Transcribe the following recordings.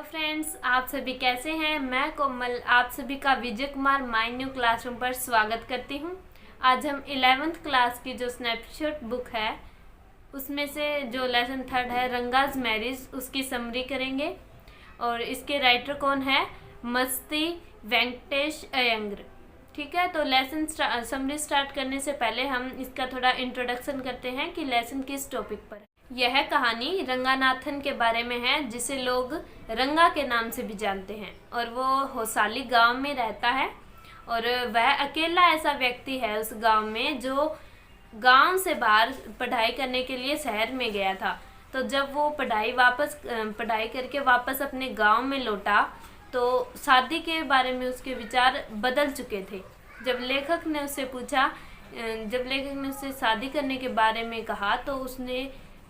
Friends, आप सभी कैसे हैं। मैं कोमल आप सभी का Vijay Kumar my new classroom पर स्वागत करती हूं। आज हम 11th क्लास की जो स्नैपशॉट बुक है उसमें से जो लेसन 3 है रंगाज मैरिज, उसकी समरी करेंगे। और इसके राइटर कौन है? मस्ती वेंकटेश अयंगर। ठीक है, तो लेसन समरी स्टार्ट करने से पहले हम इसका थोड़ा इंट्रोडक्शन करते हैं कि लेसन किस टॉपिक पर है। यह कहानी रंगानाथन के बारे में है, जिसे लोग रंगा के नाम से भी जानते हैं। और वो होसाली गांव में रहता है और वह अकेला ऐसा व्यक्ति है उस गांव में जो गांव से बाहर पढ़ाई करने के लिए शहर में गया था। तो जब वो पढ़ाई करके वापस अपने गांव में लौटा तो शादी के बारे में उसके विचार बदल चुके थे। जब लेखक ने उससे शादी करने के बारे में कहा तो उसने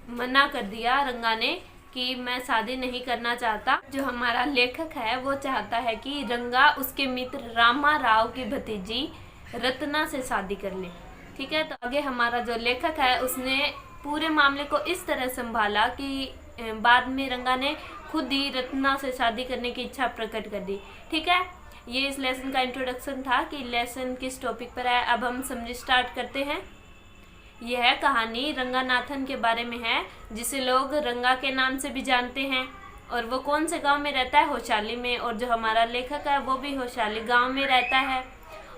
मना कर दिया रंगा ने कि मैं शादी नहीं करना चाहता। जो हमारा लेखक है वो चाहता है कि रंगा उसके मित्र रामा राव की भतीजी रत्ना से शादी कर ले। ठीक है, तो आगे हमारा जो लेखक है उसने पूरे मामले को इस तरह संभाला कि बाद में रंगा ने खुद ही रत्ना से शादी करने की इच्छा प्रकट कर दी। ठीक है, ये इस लेसन का इंट्रोडक्शन था कि लेसन किस टॉपिक पर है। अब हम समझ स्टार्ट करते हैं। यह कहानी रंगानाथन के बारे में है, जिसे लोग रंगा के नाम से भी जानते हैं। और वो कौन से गांव में रहता है? होशाली में। और जो हमारा लेखक है वो भी होशाली गांव में रहता है।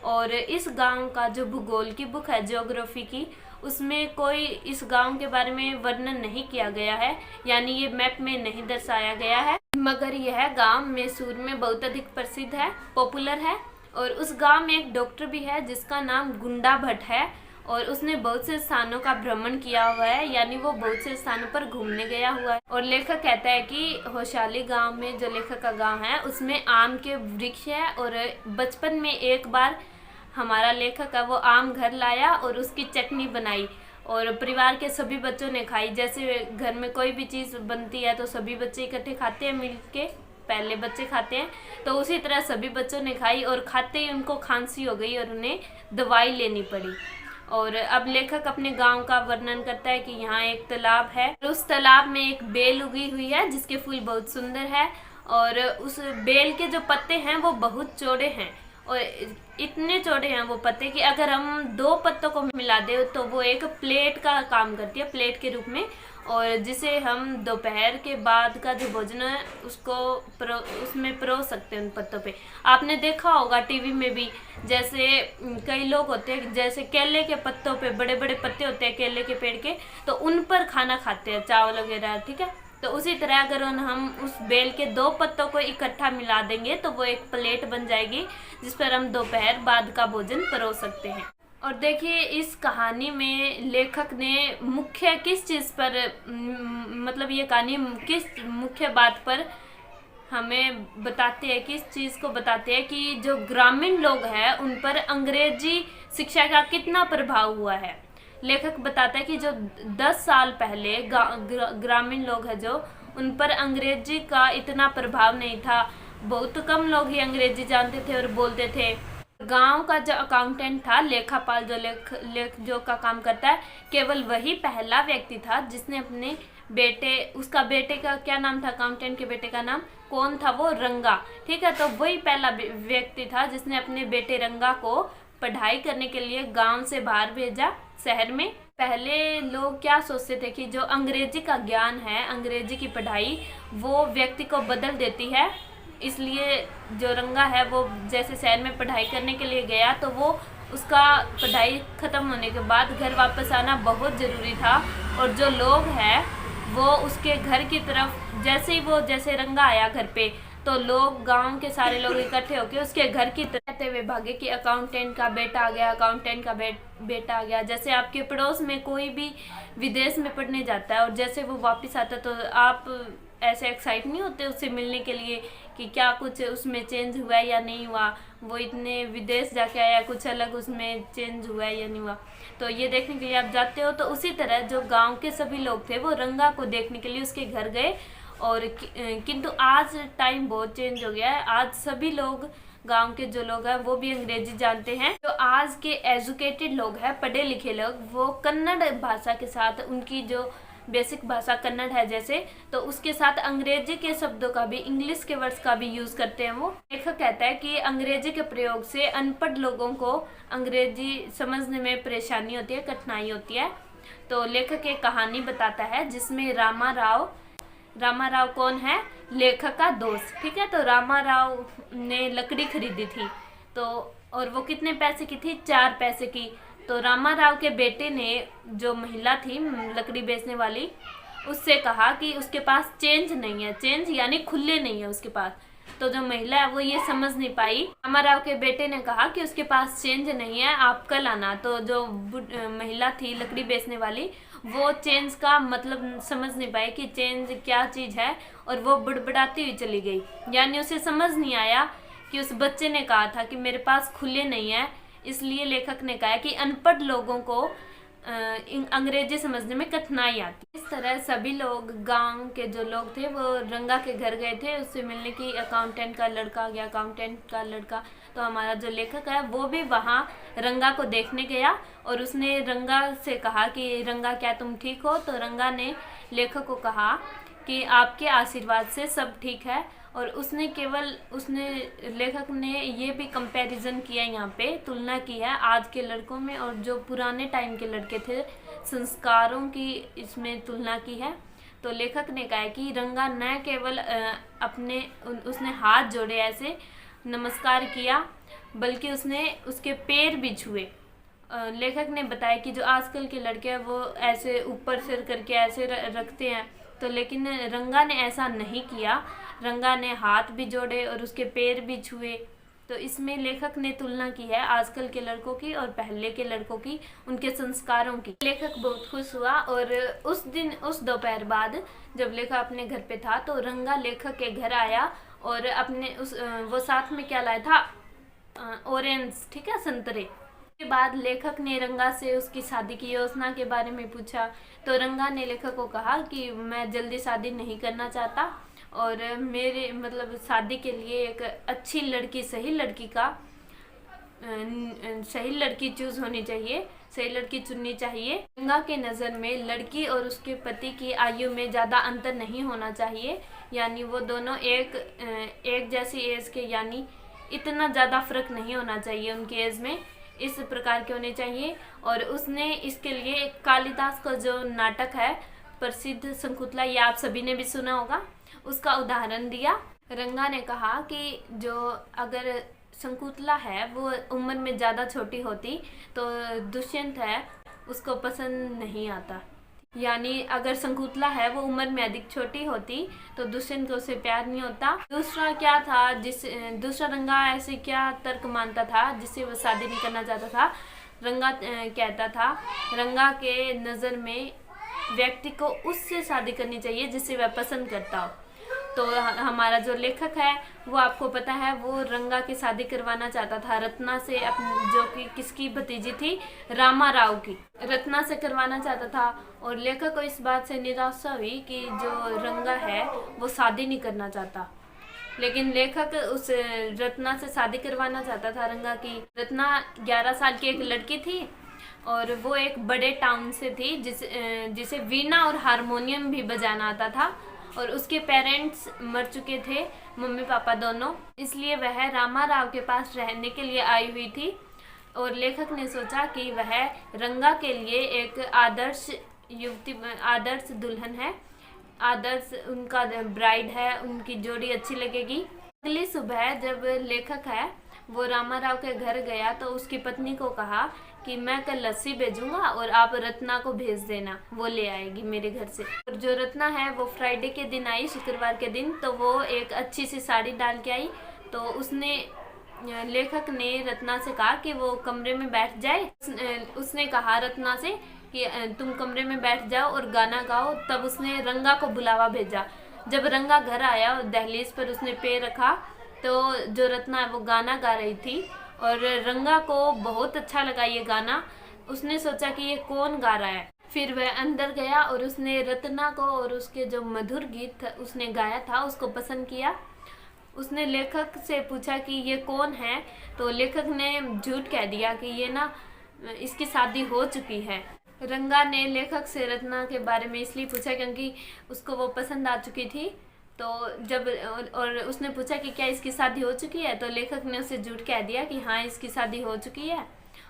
और इस गांव का जो भूगोल की बुक है, ज्योग्राफी की, उसमें कोई इस गांव के बारे में वर्णन नहीं किया गया है, यानी ये मैप में नहीं दर्शाया गया है। मगर यह गांव मैसूर में बहुत अधिक प्रसिद्ध है, पॉपुलर है। और उस गांव में एक डॉक्टर भी है जिसका नाम गुंडा भट्ट है और उसने बहुत से स्थानों का भ्रमण किया हुआ है, यानी वो बहुत से स्थानों पर घूमने गया हुआ है। और लेखक कहता है कि होशाली गांव में, जो लेखक का गांव है, उसमें आम के वृक्ष है। और बचपन में एक बार हमारा लेखक है वो आम घर लाया और उसकी चटनी बनाई और परिवार के सभी बच्चों ने खाई। जैसे घर में कोई भी चीज़ बनती है तो सभी बच्चे इकट्ठे खाते हैं, मिलके पहले बच्चे खाते हैं, तो उसी तरह सभी बच्चों ने खाई और खाते ही उनको खांसी हो गई और उन्हें दवाई लेनी पड़ी। और अब लेखक अपने गांव का वर्णन करता है कि यहाँ एक तालाब है, उस तालाब में एक बेल उगी हुई है जिसके फूल बहुत सुंदर है। और उस बेल के जो पत्ते हैं वो बहुत चौड़े हैं और इतने चौड़े हैं वो पत्ते कि अगर हम 2 पत्तों को मिला दे तो वो एक प्लेट का काम करती है, प्लेट के रूप में। और जिसे हम दोपहर के बाद का जो भोजन है उसको उसमें परोस सकते हैं उन पत्तों पे। आपने देखा होगा टीवी में भी, जैसे कई लोग होते हैं जैसे केले के पत्तों पे, बड़े बड़े पत्ते होते हैं केले के पेड़ के, तो उन पर खाना खाते हैं, चावल वगैरह। ठीक है, तो उसी तरह अगर हम उस बेल के 2 पत्तों को इकट्ठा मिला देंगे तो वो एक प्लेट बन जाएगी जिस पर हम दोपहर बाद का भोजन परोस सकते हैं। और देखिए इस कहानी में लेखक ने मुख्य किस चीज़ पर, मतलब ये कहानी किस मुख्य बात पर हमें बताते हैं, किस चीज़ को बताते हैं कि जो ग्रामीण लोग हैं उन पर अंग्रेजी शिक्षा का कितना प्रभाव हुआ है। लेखक बताता है कि जो 10 साल पहले ग्रामीण लोग हैं जो, उन पर अंग्रेजी का इतना प्रभाव नहीं था। बहुत कम लोग ही अंग्रेजी जानते थे और बोलते थे। गांव का जो अकाउंटेंट था, लेखापाल, जो का काम करता है, केवल वही पहला व्यक्ति था जिसने अपने उसका बेटे का क्या नाम था, अकाउंटेंट के बेटे का नाम कौन था? वो रंगा। ठीक है, तो वही पहला व्यक्ति था जिसने अपने बेटे रंगा को पढ़ाई करने के लिए गांव से बाहर भेजा शहर में। पहले लोग क्या सोचते थे कि जो अंग्रेजी का ज्ञान है, अंग्रेजी की पढ़ाई, वो व्यक्ति को बदल देती है। इसलिए जो रंगा है वो जैसे शहर में पढ़ाई करने के लिए गया तो वो उसका पढ़ाई ख़त्म होने के बाद घर वापस आना बहुत ज़रूरी था। और जो लोग हैं वो उसके घर की तरफ, जैसे रंगा आया घर पे तो लोग, गांव के सारे लोग इकट्ठे होकर उसके घर की तरफ हुए भागे कि अकाउंटेंट का बेटा आ गया, अकाउंटेंट का बेटा आ गया। जैसे आपके पड़ोस में कोई भी विदेश में पढ़ने जाता है और जैसे वो वापस आता है तो आप ऐसे एक्साइट नहीं होते उससे मिलने के लिए कि क्या कुछ उसमें चेंज हुआ है या नहीं हुआ, वो इतने विदेश जाके आया, कुछ अलग उसमें चेंज हुआ है या नहीं हुआ, तो ये देखने के लिए आप जाते हो। तो उसी तरह जो गांव के सभी लोग थे वो रंगा को देखने के लिए उसके घर गए। और किंतु आज टाइम बहुत चेंज हो गया है। आज सभी लोग, गांव के जो लोग हैं वो भी अंग्रेजी जानते हैं। जो आज के एजुकेटेड लोग हैं, पढ़े लिखे लोग, वो कन्नड़ भाषा के साथ उनकी जो बेसिक भाषा कन्नड़ है जैसे, तो उसके साथ अंग्रेजी के शब्दों का भी, इंग्लिश के वर्ड्स का भी यूज करते हैं वो। लेखक कहता है कि अंग्रेजी के प्रयोग से अनपढ़ लोगों को अंग्रेजी समझने में परेशानी होती है, कठिनाई होती है। तो लेखक एक कहानी बताता है जिसमें रामा राव कौन है? लेखक का दोस्त, ठीक है। तो रामा राव ने लकड़ी खरीदी थी, तो और वो कितने पैसे की थी? 4 पैसे की। तो रामा राव के बेटे ने, जो महिला थी लकड़ी बेचने वाली, उससे कहा कि उसके पास चेंज नहीं है, चेंज यानी खुले नहीं है उसके पास। तो जो महिला है वो ये समझ नहीं पाई। रामा राव के बेटे ने कहा कि उसके पास चेंज नहीं है, आप कल आना। तो जो महिला थी लकड़ी बेचने वाली, वो चेंज का मतलब समझ नहीं पाई कि चेंज क्या चीज है, और वो बड़बड़ाती हुई चली गई। यानी उसे समझ नहीं आया कि उस बच्चे ने कहा था कि मेरे पास खुले नहीं है। इसलिए लेखक ने कहा कि अनपढ़ लोगों को अंग्रेजी समझने में कठिनाई आती। इस तरह सभी लोग, गांव के जो लोग थे वो रंगा के घर गए थे उससे मिलने की। अकाउंटेंट का लड़का गया, अकाउंटेंट का लड़का। तो हमारा जो लेखक है वो भी वहाँ रंगा को देखने गया, और उसने रंगा से कहा कि रंगा क्या तुम ठीक हो? तो रंगा ने लेखक को कहा कि आपके आशीर्वाद से सब ठीक है। और उसने लेखक ने ये भी कंपैरिजन किया, यहाँ पे तुलना की है आज के लड़कों में और जो पुराने टाइम के लड़के थे, संस्कारों की इसमें तुलना की है। तो लेखक ने कहा कि रंगा न केवल उसने हाथ जोड़े, ऐसे नमस्कार किया, बल्कि उसने उसके पैर भी छुए। लेखक ने बताया कि जो आजकल के लड़के हैं वो ऐसे ऊपर सिर करके ऐसे रखते हैं, तो लेकिन रंगा ने ऐसा नहीं किया। रंगा ने हाथ भी जोड़े और उसके पैर भी छुए। तो इसमें लेखक ने तुलना की है आजकल के लड़कों की और पहले के लड़कों की, उनके संस्कारों की। लेखक बहुत खुश हुआ, और उस दोपहर बाद जब लेखक अपने घर पे था तो रंगा लेखक के घर आया, और वो साथ में क्या लाया था? ऑरेंज, ठीक है, संतरे। के बाद लेखक ने रंगा से उसकी शादी की योजना के बारे में पूछा। तो रंगा ने लेखक को कहा कि मैं जल्दी शादी नहीं करना चाहता, और मेरे मतलब शादी के लिए एक अच्छी लड़की, सही लड़की चूज होनी चाहिए, सही लड़की चुननी चाहिए। रंगा के नज़र में लड़की और उसके पति की आयु में ज़्यादा अंतर नहीं होना चाहिए, यानी वो दोनों एक जैसी एज के, यानी इतना ज़्यादा फर्क नहीं होना चाहिए उनकी एज में, इस प्रकार के होने चाहिए। और उसने इसके लिए कालिदास का जो नाटक है प्रसिद्ध शकुंतला, ये आप सभी ने भी सुना होगा, उसका उदाहरण दिया। रंगा ने कहा कि जो अगर शकुंतला है वो उम्र में ज़्यादा छोटी होती तो दुष्यंत है उसको पसंद नहीं आता, यानी अगर शकुंतला है वो उम्र में अधिक छोटी होती तो दुष्यंत को उसे प्यार नहीं होता। दूसरा क्या था, दूसरा रंगा ऐसे क्या तर्क मानता था जिससे वो शादी नहीं करना चाहता था? रंगा कहता था, रंगा के नज़र में व्यक्ति को उससे शादी करनी चाहिए जिससे वह पसंद करता हो। तो हमारा जो लेखक है वो आपको पता है वो रंगा की शादी करवाना चाहता था रत्ना से, जो कि किसकी भतीजी थी? रामा राव की, रत्ना से करवाना चाहता था। और लेखक को इस बात से निराशा हुई कि जो रंगा है वो शादी नहीं करना चाहता, लेकिन लेखक उस रत्ना से शादी करवाना चाहता था रंगा की। रत्ना 11 साल की एक लड़की थी, और वो एक बड़े टाउन से थी जिसे वीणा और हारमोनियम भी बजाना आता था, और उसके पेरेंट्स मर चुके थे, मम्मी पापा दोनों, इसलिए वह रामा राव के पास रहने के लिए आई हुई थी। और लेखक ने सोचा कि वह रंगा के लिए एक आदर्श दुल्हन है, आदर्श उनका ब्राइड है, उनकी जोड़ी अच्छी लगेगी। अगली सुबह जब लेखक है वो रामा राव के घर गया तो उसकी पत्नी को कहा कि मैं कल लस्सी भेजूंगा और आप रत्ना को भेज देना, वो ले आएगी मेरे घर से। और जो रत्ना है वो फ्राइडे के दिन आई, शुक्रवार के दिन, तो वो एक अच्छी सी साड़ी डाल के आई। तो लेखक ने रत्ना से कहा कि वो कमरे में बैठ जाए। उसने कहा रत्ना से कि तुम कमरे में बैठ जाओ और गाना गाओ। तब उसने रंगा को बुलावा भेजा। जब रंगा घर आया और दहलीज पर उसने पैर रखा तो जो रत्ना है वो गाना गा रही थी, और रंगा को बहुत अच्छा लगा ये गाना। उसने सोचा कि ये कौन गा रहा है। फिर वह अंदर गया और उसने रत्ना को और उसके जो मधुर गीत उसने गाया था उसको पसंद किया। उसने लेखक से पूछा कि ये कौन है, तो लेखक ने झूठ कह दिया कि ये ना इसकी शादी हो चुकी है। रंगा ने लेखक से रत्ना के बारे में इसलिए पूछा क्योंकि उसको वो पसंद आ चुकी थी। तो जब और उसने पूछा कि क्या इसकी शादी हो चुकी है, तो लेखक ने उसे झूठ कह दिया कि हाँ इसकी शादी हो चुकी है।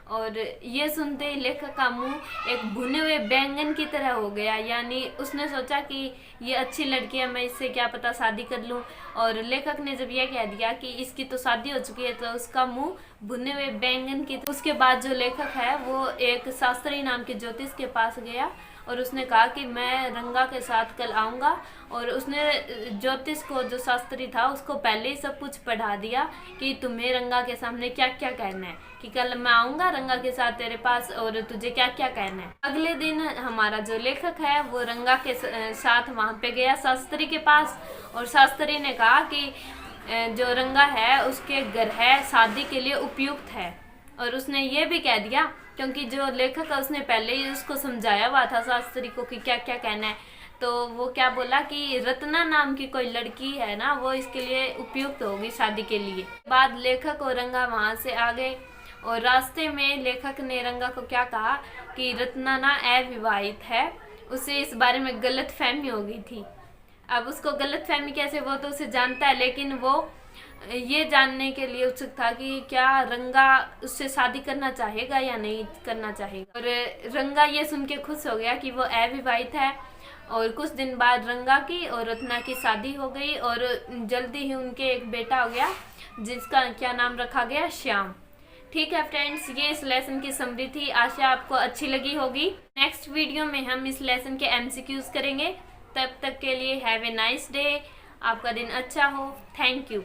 और ये सुनते ही लेखक का मुंह एक भुने हुए बैंगन की तरह हो गया, यानी उसने सोचा कि ये अच्छी लड़की है, मैं इससे क्या पता शादी कर लूं। और लेखक ने जब यह कह दिया कि इसकी तो शादी हो चुकी है, तो उसका मुंह भुने हुए बैंगन की। उसके बाद जो लेखक है वो एक शास्त्री नाम के ज्योतिष के पास गया और उसने कहा कि मैं रंगा के साथ कल आऊँगा। और उसने ज्योतिष को, जो शास्त्री था, उसको पहले ही सब कुछ पढ़ा दिया कि तुम्हें रंगा के सामने क्या क्या कहना है, कि कल मैं आऊँगा रंगा के साथ तेरे पास और तुझे क्या क्या कहना है। अगले दिन हमारा जो लेखक है वो रंगा के साथ वहाँ पे गया शास्त्री के पास, और शास्त्री ने कहा कि जो रंगा है उसके घर है शादी के लिए उपयुक्त है। और उसने ये भी कह दिया, क्योंकि जो लेखक है उसने पहले ही उसको समझाया हुआ था शास्त्री को कि क्या क्या कहना है, तो वो क्या बोला कि रत्ना नाम की कोई लड़की है ना, वो इसके लिए उपयुक्त होगी शादी के लिए। बाद लेखक और रंगा वहाँ से आ गए और रास्ते में लेखक ने रंगा को क्या कहा कि रत्ना ना अविवाहित है, उसे इस बारे में गलत फहमी हो गई थी। अब उसको गलत फहमी कैसे, वो तो उसे जानता है, लेकिन वो ये जानने के लिए उत्सुक था कि क्या रंगा उससे शादी करना चाहेगा या नहीं करना चाहेगा। और रंगा ये सुन के खुश हो गया कि वो अविवाहित है। और कुछ दिन बाद रंगा की और रत्ना की शादी हो गई और जल्दी ही उनके एक बेटा हो गया जिसका क्या नाम रखा गया, श्याम। ठीक है फ्रेंड्स, ये इस लेसन की समरी थी, आशा आपको अच्छी लगी होगी। नेक्स्ट वीडियो में हम इस लेसन के MCQs करेंगे। तब तक के लिए हैव ए नाइस डे, आपका दिन अच्छा हो। Thank you.